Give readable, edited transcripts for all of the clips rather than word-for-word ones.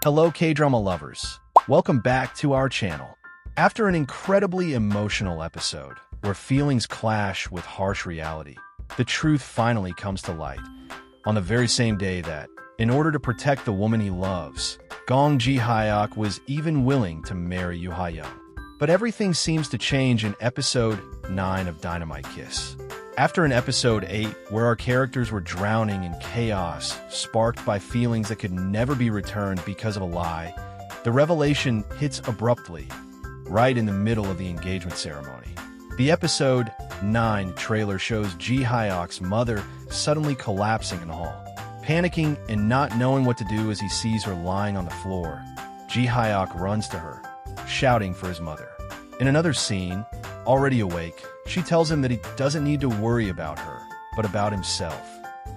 Hello K-drama lovers, welcome back to our channel. After an incredibly emotional episode, where feelings clash with harsh reality, the truth finally comes to light. On the very same day that, in order to protect the woman he loves, Ji-hyeok was even willing to marry Ji-hyeok. But everything seems to change in episode 9 of Dynamite Kiss. After in episode 8, where our characters were drowning in chaos, sparked by feelings that could never be returned because of a lie, the revelation hits abruptly, right in the middle of the engagement ceremony. The episode 9 trailer shows Ji-hyeok's mother suddenly collapsing in the hall. Panicking and not knowing what to do as he sees her lying on the floor, Ji-hyeok runs to her, shouting for his mother. In another scene, already awake, she tells him that he doesn't need to worry about her, but about himself.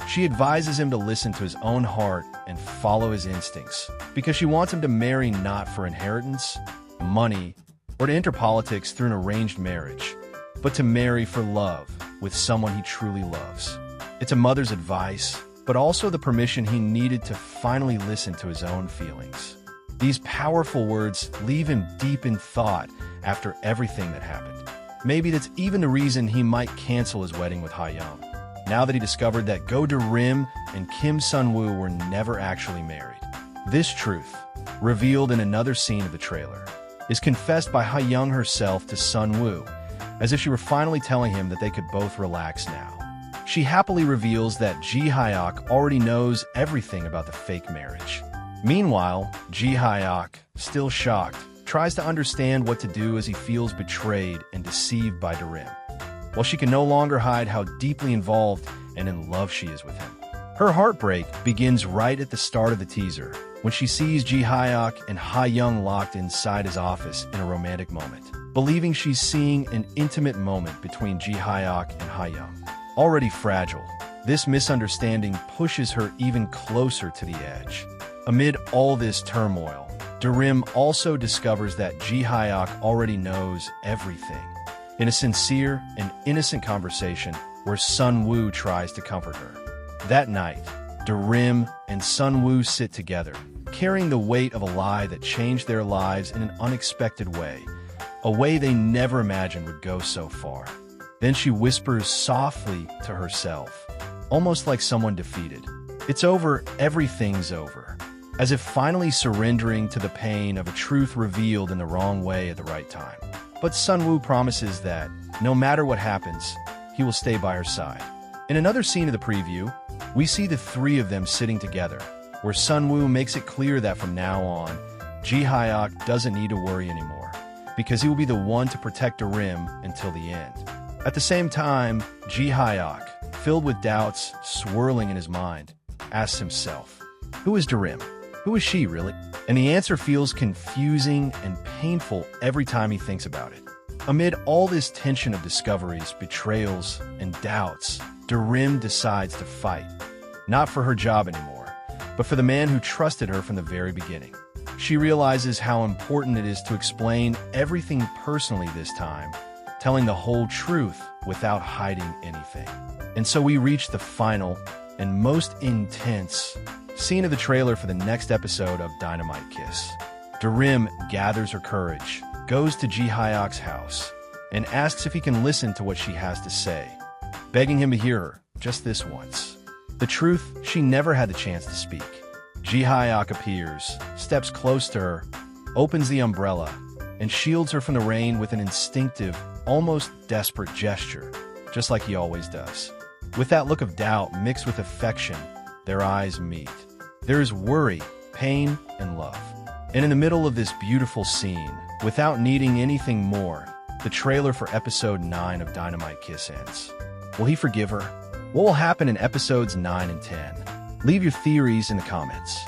She advises him to listen to his own heart and follow his instincts, because she wants him to marry not for inheritance, money, or to enter politics through an arranged marriage, but to marry for love with someone he truly loves. It's a mother's advice, but also the permission he needed to finally listen to his own feelings. These powerful words leave him deep in thought after everything that happened. Maybe that's even the reason he might cancel his wedding with Hyeyoung, now that he discovered that Go Rim and Kim Sun-woo were never actually married. This truth, revealed in another scene of the trailer, is confessed by Hyeyoung herself to Sun-woo, as if she were finally telling him that they could both relax now. She happily reveals that Ji-hyeok already knows everything about the fake marriage. Meanwhile, Ji-hyeok, still shocked, tries to understand what to do as he feels betrayed and deceived by Rim, while she can no longer hide how deeply involved and in love she is with him. Her heartbreak begins right at the start of the teaser, when she sees Ji-hyeok and Hyeyoung locked inside his office in a romantic moment, believing she's seeing an intimate moment between Ji-hyeok and Hyeyoung. Already fragile, this misunderstanding pushes her even closer to the edge. Amid all this turmoil, Rim also discovers that Ji-hyeok already knows everything. In a sincere and innocent conversation where Sun-woo tries to comfort her. That night, Rim and Sun-woo sit together, carrying the weight of a lie that changed their lives in an unexpected way, a way they never imagined would go so far. Then she whispers softly to herself, almost like someone defeated. It's over, everything's over. As if finally surrendering to the pain of a truth revealed in the wrong way at the right time. But Sun-woo promises that, no matter what happens, he will stay by her side. In another scene of the preview, we see the three of them sitting together, where Sun-woo makes it clear that from now on, Ji-hyeok doesn't need to worry anymore, because he will be the one to protect Rim until the end. At the same time, Ji-hyeok, filled with doubts swirling in his mind, asks himself, who is Rim? Who is she, really? And the answer feels confusing and painful every time he thinks about it. Amid all this tension of discoveries, betrayals, and doubts, Rim decides to fight. Not for her job anymore, but for the man who trusted her from the very beginning. She realizes how important it is to explain everything personally this time, telling the whole truth without hiding anything. And so we reach the final and most intense scene of the trailer for the next episode of Dynamite Kiss. Rim gathers her courage, goes to Ji-hyeok's house, and asks if he can listen to what she has to say, begging him to hear her, just this once. The truth she never had the chance to speak. Ji-hyeok appears, steps close to her, opens the umbrella, and shields her from the rain with an instinctive, almost desperate gesture, just like he always does. With that look of doubt mixed with affection, their eyes meet. There is worry, pain, and love. And in the middle of this beautiful scene, without needing anything more, the trailer for episode 9 of Dynamite Kiss ends. Will he forgive her? What will happen in episodes 9 and 10? Leave your theories in the comments.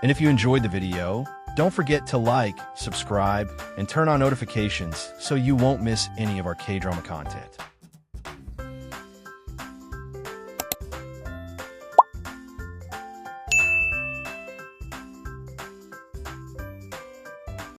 And if you enjoyed the video, don't forget to like, subscribe, and turn on notifications so you won't miss any of our K-drama content.